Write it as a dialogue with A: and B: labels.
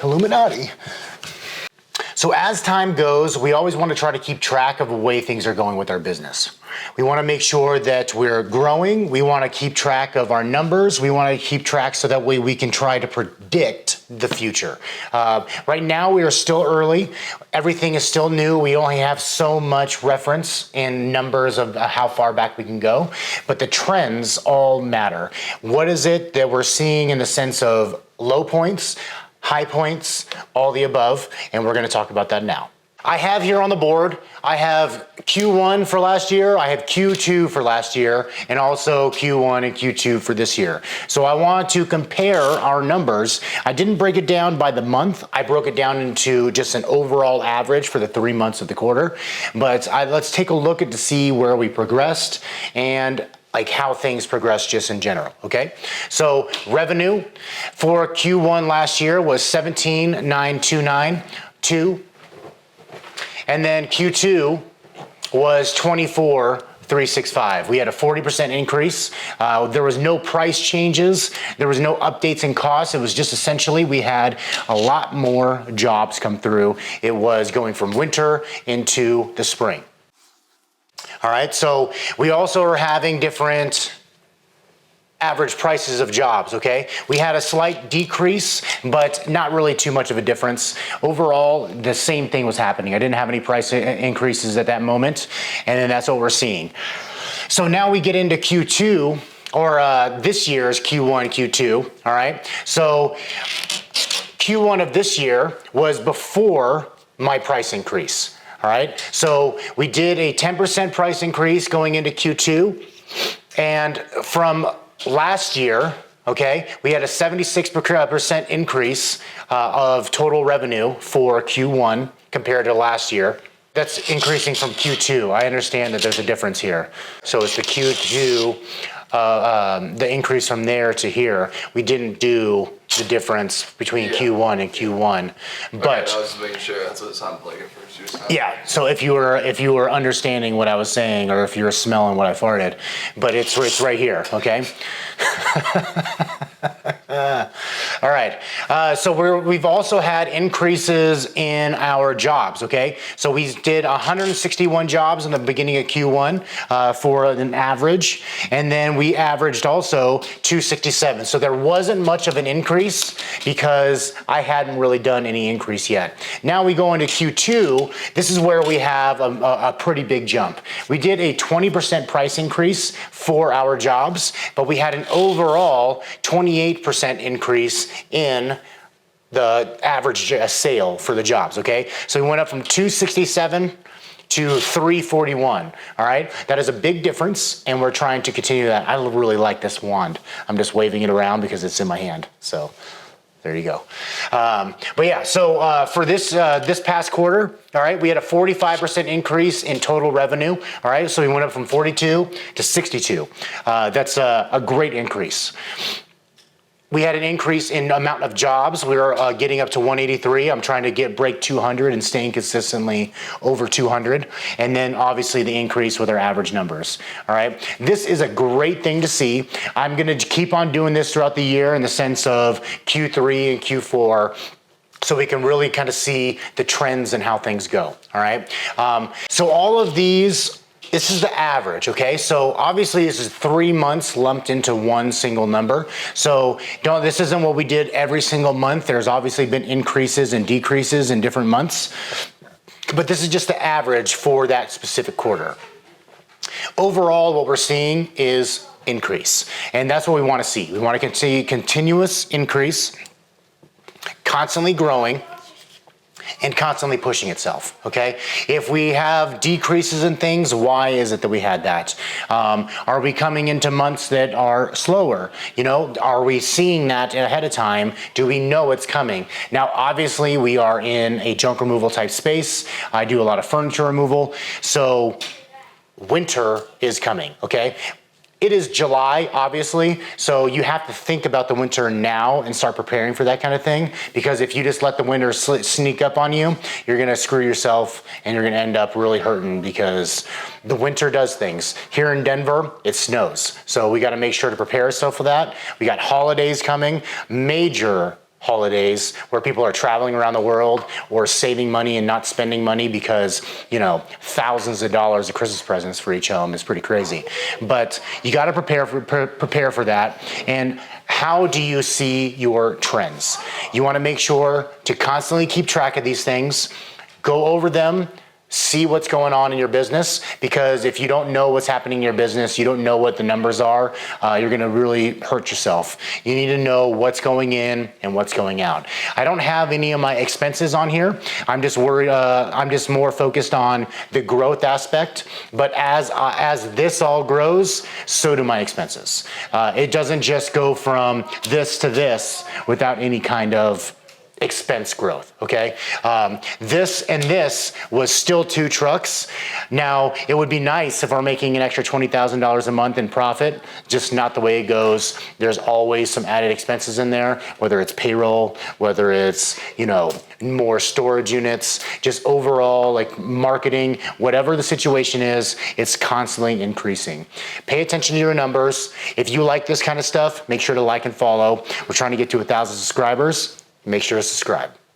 A: Illuminati. So as time goes, we always want to try to keep track of the way things are going with our business. We want to make sure that we're growing. We want to keep track of our numbers. We want to keep track so that way we can try to predict the future. Right now, we are still early. Everything is still new. We only have so much reference in numbers of how far back we can go, but the trends all matter. What is it that we're seeing in the sense of low points, high points, all the above, and we're going to talk about that now. I have here on the board, I have Q1 for last year, I have Q2 for last year, and also Q1 and Q2 for this year. So I want to compare our numbers. I didn't break it down by the month. I broke it down into just an overall average for the 3 months of the quarter. But let's take a look at to see where we progressed and like how things progress just in general, okay? So revenue for Q1 last year was 17,929.2, and then Q2 was 24,365. We had a 40% increase. There was no price changes. There was no updates in costs. It was just essentially we had a lot more jobs come through. It was going from winter into the spring. All right, so we also are having different average prices of jobs, okay? We had a slight decrease, but not really too much of a difference. Overall, the same thing was happening. I didn't have any price increases at that moment, and then that's what we're seeing. So now we get into Q2, or this year's Q1, Q2, all right? So Q1 of this year was before my price increase. All right, so we did a 10% price increase going into Q2, and from last year, okay, we had a 76% increase of total revenue for Q1 compared to last year. That's increasing from Q2. I understand that there's a difference here. So it's the Q2, the increase from there to here. We didn't do the difference between Q1 and Q1, but
B: okay, I was just making sure that's what it sounded like at first.
A: Yeah. So if you were understanding what I was saying, or if you were smelling what I farted, but it's right here. Okay. All right. So we've also had increases in our jobs. Okay. So we did 161 jobs in the beginning of Q1 for an average, and then we averaged also 267. So there wasn't much of an increase because I hadn't really done any increase yet. Now we go into Q2. This is where we have a pretty big jump. We did a 20% price increase for our jobs, but we had an overall 28% increase in the average sale for the jobs, okay? So we went up from 267 to 341, all right? That is a big difference, and we're trying to continue that. I really like this wand. I'm just waving it around because it's in my hand, so there you go. But yeah, so for this past quarter, all right, we had a 45% increase in total revenue, all right? So we went up from 42 to 62. That's a great increase. We had an increase in amount of jobs. We were getting up to 183. I'm trying to break 200 and staying consistently over 200. And then obviously the increase with our average numbers. All right. This is a great thing to see. I'm going to keep on doing this throughout the year in the sense of Q3 and Q4. So we can really kind of see the trends and how things go. All right. So all of these, this is the average, okay? So obviously this is 3 months lumped into one single number. So this isn't what we did every single month. There's obviously been increases and decreases in different months, but this is just the average for that specific quarter. Overall, what we're seeing is increase, and that's what we want to see. We want to see continuous increase, constantly growing, and constantly pushing itself, okay? If we have decreases in things, why is it that we had that? Are we coming into months that are slower? You know, are we seeing that ahead of time? Do we know it's coming? Now, obviously, we are in a junk removal type space. I do a lot of furniture removal, so winter is coming, okay? It is July, obviously, so you have to think about the winter now and start preparing for that kind of thing, because if you just let the winter sneak up on you, you're gonna screw yourself and you're gonna end up really hurting, because the winter does things. Here in Denver, it snows, so we gotta make sure to prepare ourselves for that. We got holidays coming, major holidays where people are traveling around the world or saving money and not spending money because, thousands of dollars of Christmas presents for each home is pretty crazy. But you got to prepare for that. And how do you see your trends? You want to make sure to constantly keep track of these things, go over them, see what's going on in your business, because if you don't know what's happening in your business, you don't know what the numbers are, you're going to really hurt yourself. You need to know what's going in and what's going out. I don't have any of my expenses on here. I'm just worried. I'm just more focused on the growth aspect. But as this all grows, so do my expenses. It doesn't just go from this to this without any kind of expense growth, okay? This was still 2 trucks. Now, it would be nice if we're making an extra $20,000 a month in profit, just not the way it goes. There's always some added expenses in there, whether it's payroll, whether it's, more storage units, just overall like marketing, whatever the situation is, it's constantly increasing. Pay attention to your numbers. If you like this kind of stuff, make sure to like and follow. We're trying to get to 1,000 subscribers. Make sure to subscribe.